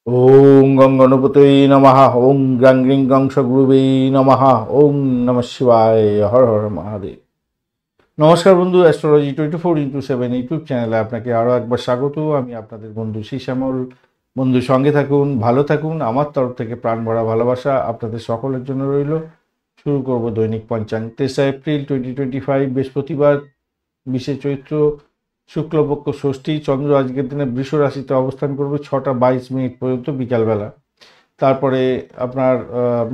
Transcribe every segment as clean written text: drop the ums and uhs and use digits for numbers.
ওং গং গণপতয়ে নমঃ। ওং গ্রাং গ্রিং গং সগুরুবে নমঃ। ওং নমঃ শিবায়। হর হর মহাদেব। নমস্কার বন্ধু, অ্যাস্ট্রোলজি 24x7 ইউটিউব চ্যানেলে আপনাকে আরও একবার স্বাগত। আমি আপনাদের বন্ধু শ্যামল। বন্ধু সঙ্গে থাকুন, ভালো থাকুন। আমার তরফ থেকে প্রাণ ভরা ভালোবাসা আপনাদের সকলের জন্য রইল। শুরু করব দৈনিক পঞ্চাঙ্গ। 3 এপ্রিল 2025, বৃহস্পতিবার, 20 চৈত্র, শুক্লপক্ষ ষষ্ঠী। চন্দ্র আজকের দিনে বৃষ রাশিতে অবস্থান করবে 6টা 22 মিনিট পর্যন্ত বিকালবেলা। তারপরে আপনার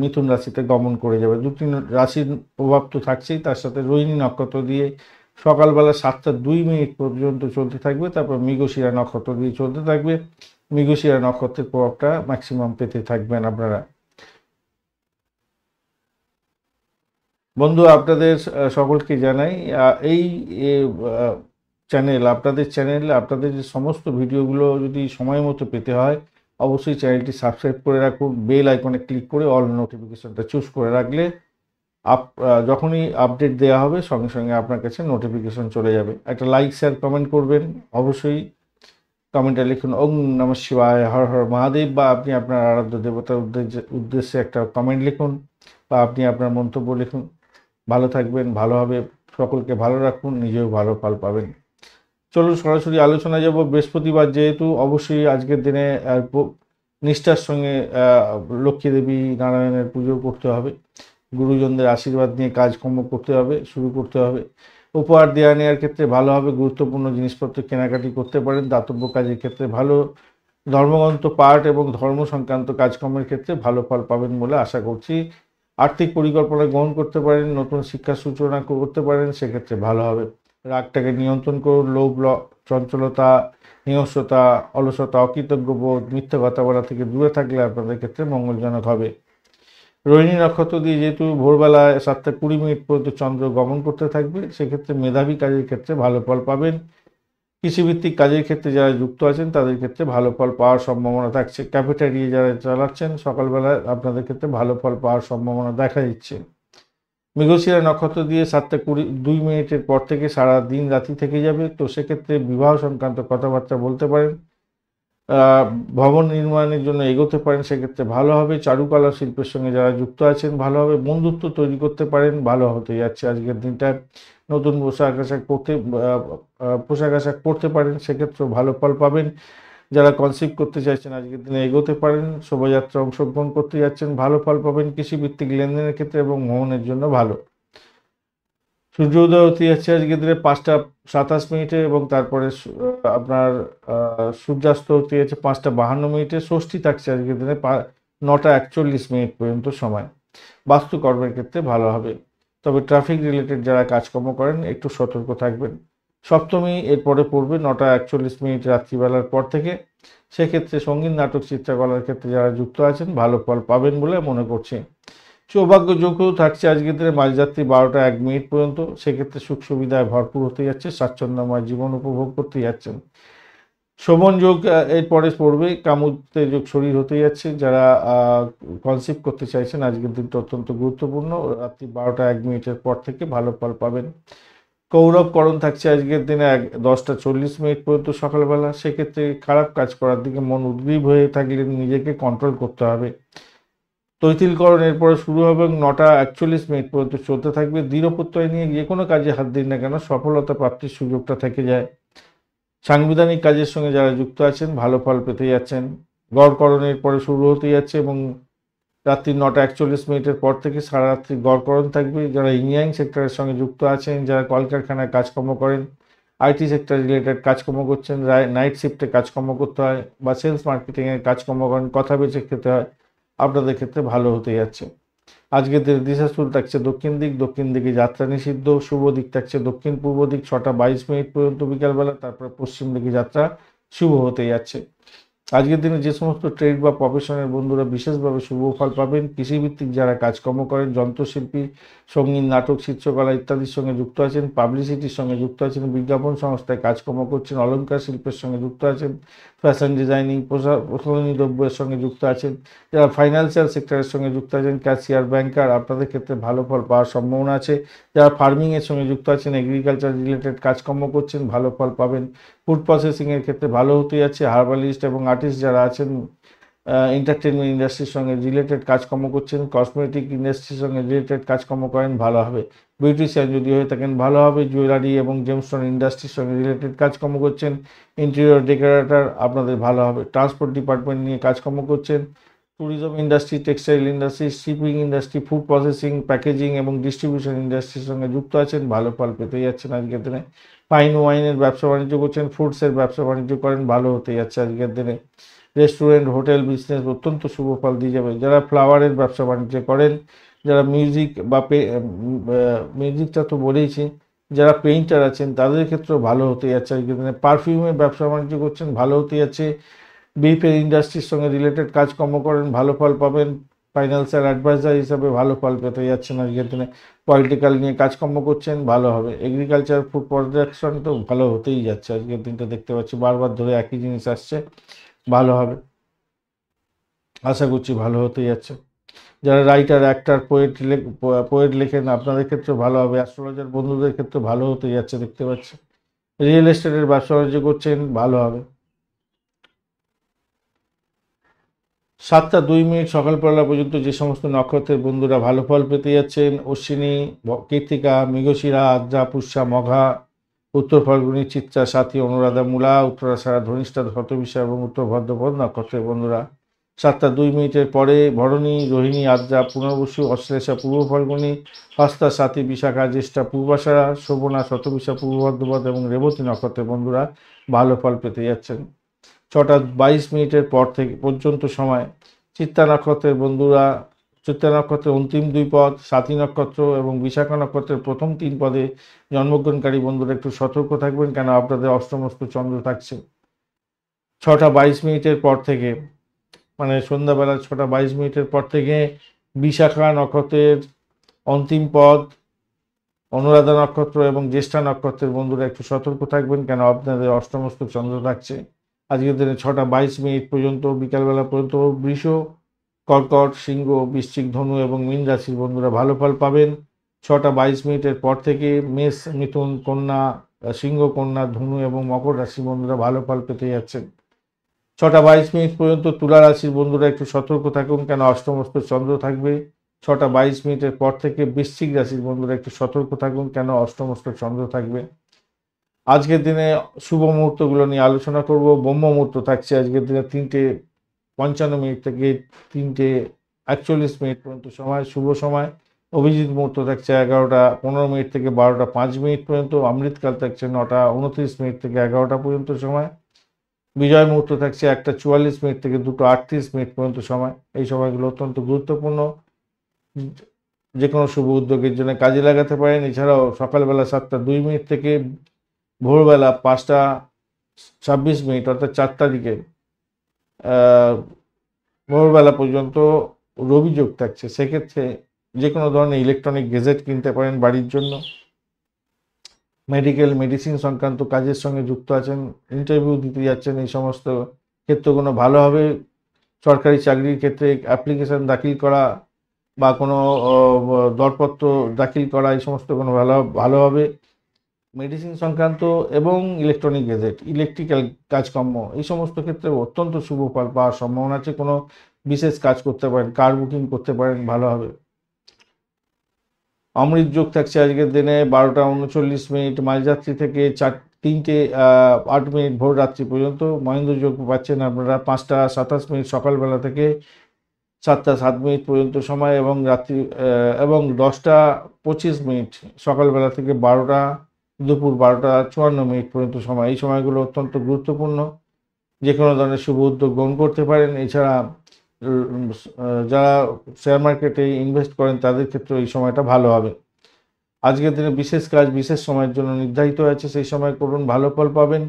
মিথুন রাশিতে গমন করে যাবে। দুটি রাশির প্রভাব তো থাকছেই, তার সাথে রোহিণী নক্ষত্র দিয়ে সকালবেলা 7টা 2 মিনিট পর্যন্ত চলতে থাকবে। তারপর মৃগশিরা নক্ষত্র দিয়ে চলতে থাকবে। মৃগশিরা নক্ষত্রের প্রভাবটা ম্যাক্সিমাম পেতে থাকবেন আপনারা। বন্ধু আপনাদের সকলকে জানাই, এই চ্যানেল আপনাদের যে সমস্ত ভিডিওগুলো যদি সময় মতো পেতে হয়, অবশ্যই চ্যানেলটি সাবস্ক্রাইব করে রাখুন। বেল আইকনে ক্লিক করে অল নোটিফিকেশনটা চুজ করে রাখলে যখনই আপডেট দেওয়া হবে সঙ্গে সঙ্গে আপনার কাছে নোটিফিকেশন চলে যাবে। একটা লাইক শেয়ার কমেন্ট করবেন অবশ্যই। কমেন্টে লিখুন ওং নমঃ শিবায়, হর হর মহাদেব, বা আপনি আপনার আরাধ্য দেবতার উদ্দেশ্যে একটা কমেন্ট লিখুন, বা আপনি আপনার মন্তব্য লিখুন। ভালো থাকবেন, ভালোভাবে সকলকে ভালো রাখুন, নিজেও ভালো ফল পাবেন। চলুন সরাসরি আলোচনা যাব। বৃহস্পতিবার যেহেতু, অবশ্যই আজকের দিনে নিষ্ঠার সঙ্গে লক্ষ্মী দেবী নারায়ণের পুজো করতে হবে। গুরুজনদের আশীর্বাদ নিয়ে কাজকর্ম করতে হবে, শুরু করতে হবে। উপহার দেওয়া নেওয়ার ক্ষেত্রে ভালো হবে। গুরুত্বপূর্ণ জিনিসপত্র কেনাকাটি করতে পারেন। দাতব্য কাজের ক্ষেত্রে ভালো। ধর্মগ্রন্থ পাঠ এবং ধর্ম সংক্রান্ত কাজকর্মের ক্ষেত্রে ভালো ফল পাবেন বলে আশা করছি। আর্থিক পরিকল্পনা গ্রহণ করতে পারেন, নতুন শিক্ষার সূচনা করতে পারেন, সেক্ষেত্রে ভালো হবে। রাগটাকে নিয়ন্ত্রণ করুন। লোভ, চঞ্চলতা, হিংস্রতা, অলসতা, অকৃতজ্ঞ বোধ, মিথ্যা কথা বলা থেকে দূরে থাকলে আপনাদের ক্ষেত্রে মঙ্গলজনক হবে। রোহিণী নক্ষত্র দিয়ে যেহেতু ভোরবেলায় 7টা 20 মিনিট পর্যন্ত চন্দ্র গমন করতে থাকবে, সেক্ষেত্রে মেধাবী কাজের ক্ষেত্রে ভালো ফল পাবেন। কৃষিভিত্তিক কাজের ক্ষেত্রে যারা যুক্ত আছেন তাদের ক্ষেত্রে ভালো ফল পাওয়ার সম্ভাবনা থাকছে। ক্যাফেটেরিয়া যারা চালাচ্ছেন, সকালবেলায় আপনাদের ক্ষেত্রে ভালো ফল পাওয়ার সম্ভাবনা দেখা দিচ্ছে। মৃগশিরা নক্ষত্র দিয়ে 7টা 2 মিনিটের পর থেকে সারা দিন রাতি থেকে যাবে, তো সেক্ষেত্রে বিবাহ সংক্রান্ত কথাবার্তা বলতে পারেন। ভবন নির্মাণের জন্য এগোতে পারেন, সেক্ষেত্রে ভালো হবে। চারুকলা শিল্পের সঙ্গে যারা যুক্ত আছেন ভালো হবে। বন্ধুত্ব তৈরি করতে পারেন, ভালো হতে যাচ্ছে আজকের দিনটা। নতুন পোশাক আশাক পরতে পারেন, সেক্ষেত্রেও ভালো ফল পাবেন। যারা কনসিভ করতে চাইছেন আজকের দিনে এগোতে পারেন। শোভাযাত্রা অংশগ্রহণ করতে যাচ্ছেন, ভালো ফল পাবেন। কৃষিভিত্তিক লেনদেনের ক্ষেত্রে এবং ভ্রমণের জন্য ভালো। সূর্যোদয় হতে যাচ্ছে আজকের দিনে 5টা 27 মিনিটে, এবং তারপরে আপনার সূর্যাস্ত হতে যাচ্ছে 5টা 52 মিনিটে। ষষ্ঠী থাকছে আজকের দিনে 9টা 41 মিনিট পর্যন্ত সময়। বাস্তুকর্মের ক্ষেত্রে ভালো হবে, তবে ট্রাফিক রিলেটেড যারা কাজকর্ম করেন একটু সতর্ক থাকবেন। সপ্তমী এরপরে পড়বে 9টা 41 মিনিট রাত্রিবেলার পর থেকে। সেক্ষেত্রে সঙ্গীত, নাটক, চিত্রকলার ক্ষেত্রে যারা যুক্ত আছেন ভালো ফল পাবেন বলে মনে করছি। সৌভাগ্য যোগও থাকছে আজকের দিনে মাঝরাত্রি 12টা 1 মিনিট পর্যন্ত। সেক্ষেত্রে সুখ সুবিধায় ভরপুর হতে যাচ্ছে, স্বাচ্ছন্দ্যময় জীবন উপভোগ করতে যাচ্ছেন। শোভন যোগ এরপরে পড়বে। কামোত্তেজক শরীর হতে যাচ্ছে। যারা কনসিভ করতে চাইছেন আজকের দিনটা অত্যন্ত গুরুত্বপূর্ণ। রাত্রি 12টা 1 মিনিটের পর থেকে ভালো ফল পাবেন। কৌরবকরণ থাকছে আজকের দিনে 10টা 40 মিনিট পর্যন্ত সকালবেলা। সেক্ষেত্রে খারাপ কাজ করার দিকে মন উদ্গ্রীব হয়ে থাকলে নিজেকে কন্ট্রোল করতে হবে। তৈতিলকরণ এরপরে শুরু হবে এবং 9টা 41 মিনিট পর্যন্ত চলতে থাকবে। দৃঢ় প্রত্যয় নিয়ে যে কোনো কাজে হাত দিন না কেন, সফলতা প্রাপ্তির সুযোগটা থেকে যায়। সাংবিধানিক কাজের সঙ্গে যারা যুক্ত আছেন ভালো ফল পেতে যাচ্ছেন। গড়করণের পরে শুরু হতে যাচ্ছে এবং রাত্রি 9টা 41 মিনিটের পর থেকে সারা রাত্রি গড়করণ থাকবে। যারা ইঞ্জিনিয়ারিং সেক্টরের সঙ্গে যুক্ত আছেন, যারা কলকারখানায় কাজকর্ম করেন, আইটি সেক্টর রিলেটেড কাজকর্ম করছেন, নাইট শিফটে কাজকর্ম করতে হয়, বা সেলস মার্কেটিংয়ের কাজকর্ম করেন, কথা বেঁচে খেতে হয়, আপনাদের ক্ষেত্রে ভালো হতে যাচ্ছে। আজকের দিনে দিশাশুল থাকছে দক্ষিণ দিক। দক্ষিণ দিকে যাত্রা নিষিদ্ধ। শুভ দিক থাকছে দক্ষিণ পূর্ব দিক 6টা 22 মিনিট পর্যন্ত বিকালবেলা। তারপর পশ্চিম দিকে যাত্রা শুভ হতে যাচ্ছে। আজকের দিনে যে সমস্ত ট্রেড বা প্রফেশনের বন্ধুরা বিশেষভাবে শুভ ফল পাবেন। কৃষিভিত্তিক যারা কাজকর্ম করেন, যন্ত্রশিল্পী, সঙ্গীত, নাটক, চিত্রকলা ইত্যাদির সঙ্গে যুক্ত আছেন, পাবলিসিটির সঙ্গে যুক্ত আছেন, বিজ্ঞাপন সংস্থায় কাজকর্ম করছেন, অলংকার শিল্পের সঙ্গে যুক্ত আছেন, ফ্যাশন ডিজাইনিং, প্রসাধনী দ্রব্যের সঙ্গে যুক্ত আছেন, যারা ফাইন্যান্সিয়াল সেক্টরের সঙ্গে যুক্ত আছেন, ক্যাশিয়ার, ব্যাংকার, আপনাদের ক্ষেত্রে ভালো ফল পাওয়ার সম্ভাবনা আছে। যারা ফার্মিংয়ের সঙ্গে যুক্ত আছেন, এগ্রিকালচার রিলেটেড কাজকর্ম করছেন, ভালো ফল পাবেন। ফুড প্রসেসিংয়ের ক্ষেত্রে ভালো হতে যাচ্ছে। হার্বালিস্ট এবং আর্টিস্ট যারা আছেন, এন্টারটেনমেন্ট ইন্ডাস্ট্রির সঙ্গে রিলেটেড কাজকর্ম করছেন, কসমেটিক ইন্ডাস্ট্রির সঙ্গে রিলেটেড কাজকর্ম করেন, ভালো হবে। বিউটিশিয়ান যদি হয়ে থাকেন ভালো হবে। জুয়েলারি এবং জেমস্টোন ইন্ডাস্ট্রির সঙ্গে রিলেটেড কাজকর্ম করছেন, ইন্টেরিয়র ডেকোরেটর আপনাদের ভালো হবে। ট্রান্সপোর্ট ডিপার্টমেন্ট নিয়ে কাজকর্ম করছেন, tourism industry, textile industry, shipping industry, food processing, packaging এবং ডিস্ট্রিবিউশন ইন্ডাস্ট্রির সঙ্গে যুক্ত আছেন, ভালো ফল পেতে যাচ্ছেন আজকের দিনে। ফাইন ওয়াইনের ব্যবসা বাণিজ্য করছেন, ফ্রুটসের ব্যবসা বাণিজ্য করেন, ভালো হতে যাচ্ছে আজকের দিনে। রেস্টুরেন্ট, হোটেল বিজনেস অত্যন্ত শুভ ফল দিয়ে যাবে। যারা ফ্লাওয়ারের ব্যবসা বাণিজ্য করেন, যারা মিউজিক বা মিউজিকটা তো বলেইছি, যারা পেইন্টার আছেন তাদের ক্ষেত্রেও ভালো হতে যাচ্ছে আজকের দিনে। পারফিউমের ব্যবসা বাণিজ্য করছেন, ভালো হতে যাচ্ছে। বিফের ইন্ডাস্ট্রির সঙ্গে রিলেটেড কাজকর্ম করেন, ভালো ফল পাবেন। ফাইন্যান্সিয়াল অ্যাডভাইজার হিসাবে ভালো ফল পেতে যাচ্ছেন আজকের দিনে। পলিটিক্যাল নিয়ে কাজকর্ম করছেন, ভালো হবে। এগ্রিকালচার, ফুড প্রোডাকশন তো ভালো হতেই যাচ্ছে আজকের দিনটা, দেখতে পাচ্ছি বারবার ধরে একই জিনিস আসছে, ভালো হবে, আশা করছি ভালো হতে যাচ্ছে। যারা রাইটার, অ্যাক্টার, পোয়েট লেখেন আপনাদের ক্ষেত্রে ভালো হবে। অ্যাস্ট্রোলজার বন্ধুদের ক্ষেত্রে ভালো হতে যাচ্ছে দেখতে পাচ্ছি। রিয়েল এস্টেটের ব্যবসা বাণিজ্য করছেন, ভালো হবে। 7টা 2 মিনিট সকালবেলা পর্যন্ত যে সমস্ত নক্ষত্রের বন্ধুরা ভালো ফল পেতে যাচ্ছেন: অশ্বিনী, কৃত্তিকা, মৃগশিরা, আদ্রা, পুষ্যা, মঘা, উত্তর ফাল্গুনী, চিত্রা, সাথী, অনুরাধা, মূলা, উত্তরাষাঢ়া, ধনিষ্ঠা, শতবিশা এবং উত্তর ভাদ্রপদ নক্ষত্রের বন্ধুরা 7টা 2 মিনিটের পরে ভরণী, রোহিণী, আদ্রা, পুনর্বসু, অশ্লেষা, পূর্ব ফাল্গুনী, হস্তা, সাথী, বিশাখা, জ্যেষ্ঠা, পূর্বাষাঢ়া, শোভনা, শতবিশা, পূর্ব ভাদ্রপদ এবং রেবতী নক্ষত্রের বন্ধুরা ভালো ফল পেতে যাচ্ছেন। 6টা 22 মিনিটের পর থেকে পর্যন্ত সময় চিত্তা নক্ষত্রের বন্ধুরা, চিত্তা নক্ষত্রের অন্তিম 2 পদ, সাথী নক্ষত্র এবং বিশাখা নক্ষত্রের প্রথম 3 পদে জন্মগ্রহণকারী বন্ধুরা একটু সতর্ক থাকবেন, কেন আপনাদের অষ্টমস্ত চন্দ্র থাকছে। 6টা 22 মিনিটের পর থেকে, মানে সন্ধ্যাবেলা 6টা 22 মিনিটের পর থেকে বিশাখা নক্ষত্রের অন্তিম পদ, অনুরাধা নক্ষত্র এবং জ্যেষ্ঠা নক্ষত্রের বন্ধুরা একটু সতর্ক থাকবেন, কেন আপনাদের অষ্টমস্ত চন্দ্র থাকছে আজকের দিনে। 6টা 22 মিনিট পর্যন্ত, বিকালবেলা পর্যন্ত বৃষ, কর্কট, সিংহ, বৃশ্চিক, ধনু এবং মীন রাশির বন্ধুরা ভালো ফল পাবেন। 6টা 22 মিনিটের পর থেকে মেষ, মিথুন, কন্যা, সিংহ, কন্যা, ধনু এবং মকর রাশির বন্ধুরা ভালো ফল পেতে যাচ্ছেন। 6টা 22 মিনিট পর্যন্ত তুলা রাশির বন্ধুরা একটু সতর্ক থাকুন, কেন অষ্টমস্ত চন্দ্র থাকবে। 6টা 22 মিনিটের পর থেকে বৃশ্চিক রাশির বন্ধুরা একটু সতর্ক থাকুন, কেন অষ্টমস্ত চন্দ্র থাকবে। আজকের দিনে শুভ মুহূর্তগুলো নিয়ে আলোচনা করব। ব্রহ্ম মুহূর্ত থাকছে আজকের দিনে 3:55 থেকে 3:41 পর্যন্ত সময়, শুভ সময়। অভিজিৎ মুহূর্ত থাকছে 11টা 15 থেকে 12টা 5 পর্যন্ত। অমৃতকাল থাকছে 9:29 থেকে 11টা পর্যন্ত সময়। বিজয় মুহূর্ত থাকছে 1:44 থেকে 2:38 পর্যন্ত সময়। এই সময়গুলো অত্যন্ত গুরুত্বপূর্ণ, যে কোনো শুভ উদ্যোগের জন্য কাজে লাগাতে পারেন। এছাড়াও সকালবেলা 7টা 2 থেকে ভোরবেলা 5:26 অর্থাৎ 4 তারিখে ভোরবেলা পর্যন্ত রবি যোগ থাকছে। সেক্ষেত্রে যে কোনো ধরনের ইলেকট্রনিক গেজেট কিনতে পারেন বাড়ির জন্য। মেডিসিন সংক্রান্ত কাজের সঙ্গে যুক্ত আছেন, ইন্টারভিউ দিতে যাচ্ছেন, এই সমস্ত ক্ষেত্রগুলো ভালো হবে। সরকারি চাকরির ক্ষেত্রে অ্যাপ্লিকেশন দাখিল করা বা কোনো দরপত্র দাখিল করা, এই সমস্ত কোনো ভালো হবে। মেডিসিন সংক্রান্ত এবং ইলেকট্রনিক গেজেট, ইলেকট্রিক্যাল কাজকর্ম, এই সমস্ত ক্ষেত্রে অত্যন্ত শুভ ফল পাওয়ার সম্ভাবনা আছে। কোনো বিশেষ কাজ করতে পারেন, কার বুকিং করতে পারেন, ভালো হবে। অমৃত যোগ থাকছে আজকের দিনে 12টা 39 মাঝরাত্রি থেকে 3:08 ভোর রাত্রি পর্যন্ত। মহেন্দ্র যোগ পাচ্ছেন আপনারা 5:27 সকালবেলা থেকে 7:07 পর্যন্ত সময়, এবং রাত্রি এবং 10:25 সকালবেলা থেকে দুপুর 12:54 পর্যন্ত সময়। এই সময়গুলো অত্যন্ত গুরুত্বপূর্ণ, যে কোনো ধরনের শুভ উদ্যোগ গ্রহণ করতে পারেন। এছাড়া যারা শেয়ার মার্কেটে ইনভেস্ট করেন তাদের ক্ষেত্রে এই সময়টা ভালো হবে। আজকের দিনে বিশেষ কাজ বিশেষ সময়ের জন্য নির্ধারিত আছে, সেই সময় করুন, ভালো ফল পাবেন।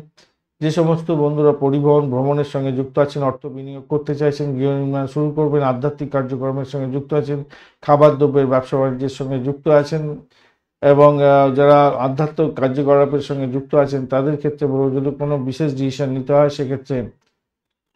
যে সমস্ত বন্ধুরা পরিবহন ভ্রমণের সঙ্গে যুক্ত আছেন, অর্থ বিনিয়োগ করতে চাইছেন, গৃহ নির্মাণ শুরু করবেন, আধ্যাত্মিক কার্যক্রমের সঙ্গে যুক্ত আছেন, খাবার দ্রব্যের ব্যবসা বাণিজ্যের সঙ্গে যুক্ত আছেন, এবং যারা আধ্যাত্মিক কার্যকলাপের সঙ্গে যুক্ত আছেন তাদের ক্ষেত্রে যদি কোনো বিশেষ ডিসিশন নিতে হয়, সেক্ষেত্রে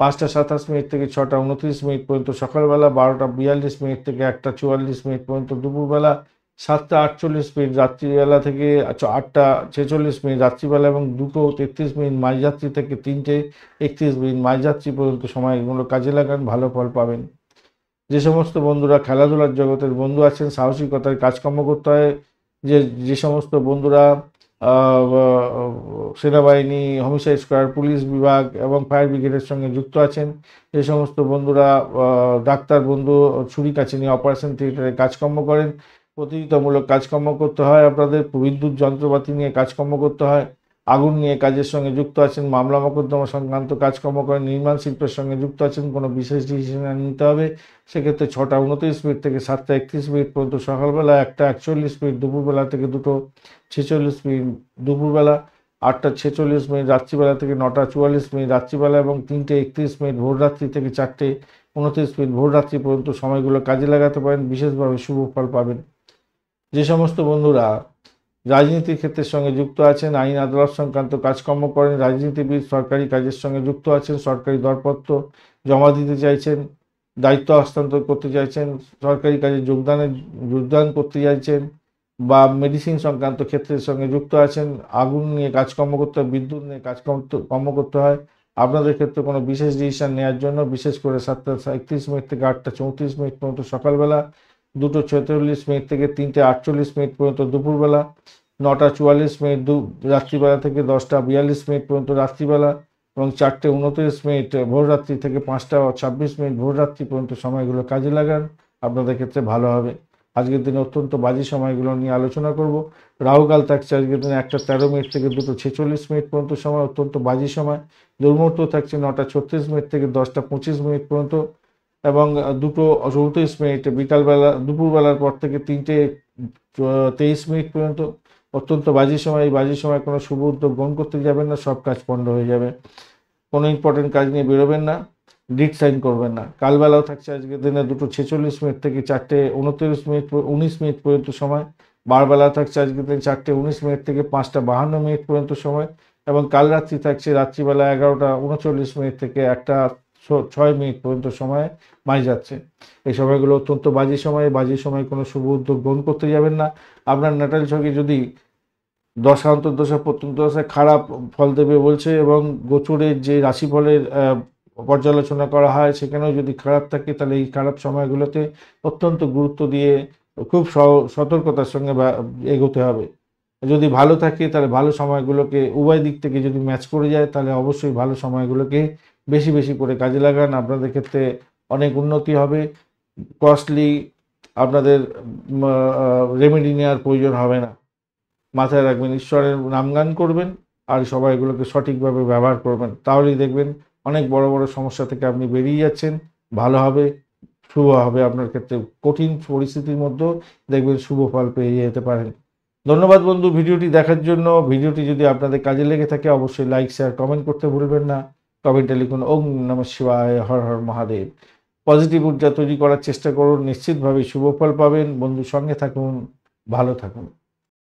5:27 থেকে 6:29 পর্যন্ত সকালবেলা, 12:42 থেকে 1:44 পর্যন্ত দুপুরবেলা, 7:48 রাত্রিবেলা থেকে 8:46 রাত্রিবেলা এবং 2:33 মাঝরাত্রি থেকে 3:31 মাঝরাত্রি পর্যন্ত সময়গুলো কাজে লাগান, ভালো ফল পাবেন। যে সমস্ত বন্ধুরা খেলাধুলার জগতের বন্ধু আছেন, সাহসিকতার কাজকর্ম করতে হয়, যে সমস্ত বন্ধুরা সেনাবাহিনী, হোমিসাইড স্কোয়াড, পুলিশ বিভাগ এবং ফায়ার ব্রিগেডের সঙ্গে যুক্ত আছেন, যে সমস্ত বন্ধুরা ডাক্তার বন্ধু ছুরি কাছে নিয়ে অপারেশন থিয়েটারে কাজকর্ম করেন, প্রতিযোগিতামূলক কাজকর্ম করতে হয়, আপনাদের বিদ্যুৎ যন্ত্রপাতি নিয়ে কাজকর্ম করতে হয়, আগুন নিয়ে কাজের সঙ্গে যুক্ত আছেন, মামলা মোকদ্দমা সংক্রান্ত কাজকর্ম করেন, নির্মাণ শিল্পের সঙ্গে যুক্ত আছেন, কোনো বিশেষ ডিসিশন নিতে হবে, সেক্ষেত্রে 6:29 থেকে 7:31 পর্যন্ত সকালবেলা, 1:41 দুপুরবেলা থেকে 2:46 দুপুরবেলা, 8:46 রাত্রিবেলা থেকে 9:44 রাত্রিবেলা এবং 3:31 ভোররাত্রি থেকে 4:29 ভোররাত্রি পর্যন্ত সময়গুলো কাজে লাগাতে পারেন, বিশেষভাবে শুভ ফল পাবেন। যে সমস্ত বন্ধুরা রাজনীতির ক্ষেত্রের সঙ্গে যুক্ত আছেন, আইন আদালত সংক্রান্ত কাজকর্ম করেন, রাজনীতিবিদ, সরকারি কাজের সঙ্গে যুক্ত আছেন, সরকারি দরপত্র জমা দিতে চাইছেন, দায়িত্ব হস্তান্তর করতে চাইছেন, সরকারি কাজে যোগদান করতে চাইছেন বা মেডিসিন সংক্রান্ত ক্ষেত্রের সঙ্গে যুক্ত আছেন, আগুন নিয়ে কাজকর্ম করতে হয়, বিদ্যুৎ নিয়ে কাজকর্ম করতে হয়, আপনাদের ক্ষেত্রে কোনো বিশেষ ডিসিশন নেওয়ার জন্য বিশেষ করে 7:31 থেকে 8:34 পর্যন্ত সকালবেলা, 2:46 থেকে 3:48 পর্যন্ত দুপুরবেলা, 9:44 রাত্রিবেলা থেকে 10:42 পর্যন্ত রাত্রিবেলা এবং 4:29 ভোররাত্রি থেকে 5:26 ভোররাত্রি পর্যন্ত সময়গুলো কাজে লাগান, আপনাদের ক্ষেত্রে ভালো হবে। আজকের দিনে অত্যন্ত বাজে সময়গুলো নিয়ে আলোচনা করব। রাহুকাল থাকছে আজকের দিনে 1:13 থেকে 2:46 পর্যন্ত সময়, অত্যন্ত বাজে সময়। দুর্মুহূর্ত থাকছে 9:36 থেকে 10:25 পর্যন্ত এবং 2:34 বিকালবেলা, দুপুরবেলার পর থেকে 3:23 পর্যন্ত অত্যন্ত বাজে সময়। এই বাজে সময় কোনো শুভ উদ্যোগ গ্রহণ করতে যাবেন না, সব কাজ পণ্ড হয়ে যাবে। কোনো ইম্পর্টেন্ট কাজ নিয়ে বেরোবেন না, ডিট সাইন করবেন না। কালবেলাও থাকছে আজকের দিনে 2:46 থেকে 4:19 পর্যন্ত সময়। বারবেলা থাকছে আজকের দিনে 4:19 থেকে 5:52 পর্যন্ত সময় এবং কাল রাত্রি থাকছে রাত্রিবেলা 11:39 থেকে 1:06 পর্যন্ত সময় মাঝ যাচ্ছে। এই সময়গুলো অত্যন্ত বাজে সময়। বাজে সময় কোনো শুভ উদ্যোগ গ্রহণ করতে যাবেন না। আপনার ন্যাটাল ছকে যদি দশা অন্তর্দশা প্রত্যন্তদশায় খারাপ ফল দেবে বলছে এবং গোচরের যে রাশিফলের পর্যালোচনা করা হয় সেখানেও যদি খারাপ থাকে, তাহলে এই খারাপ সময়গুলোতে অত্যন্ত গুরুত্ব দিয়ে খুব সতর্কতার সঙ্গে এগোতে হবে। যদি ভালো থাকে তাহলে ভালো সময়গুলোকে উভয় দিক থেকে যদি ম্যাচ করে যায় তাহলে অবশ্যই ভালো সময়গুলোকে বেশি বেশি করে কাজে লাগান, আপনাদের ক্ষেত্রে অনেক উন্নতি হবে। কস্টলি আপনাদের রেমেডি নেওয়ার প্রয়োজন হবে না। মাথায় রাখবেন, ঈশ্বরের নামগান করবেন আর সময়গুলোকে সঠিকভাবে ব্যবহার করবেন, তাহলেই দেখবেন অনেক বড় বড় সমস্যা থেকে আপনি বেরিয়ে যাচ্ছেন। ভালো হবে, শুভ হবে আপনার ক্ষেত্রে। কঠিন পরিস্থিতির মধ্যেও দেখবেন শুভ ফল পেয়ে যেতে পারেন। ধন্যবাদ বন্ধু ভিডিওটি দেখার জন্য। ভিডিওটি যদি আপনাদের কাজে লেগে থাকে অবশ্যই লাইক, শেয়ার, কমেন্ট করতে ভুলবেন না। কমেন্টে লিখুন ওম নমঃ শিবায়, হর হর মহাদেব। পজিটিভ ঊর্জা তৈরি করার চেষ্টা করুন, নিশ্চিতভাবে শুভ ফল পাবেন। বন্ধুর সঙ্গে থাকুন, ভালো থাকুন।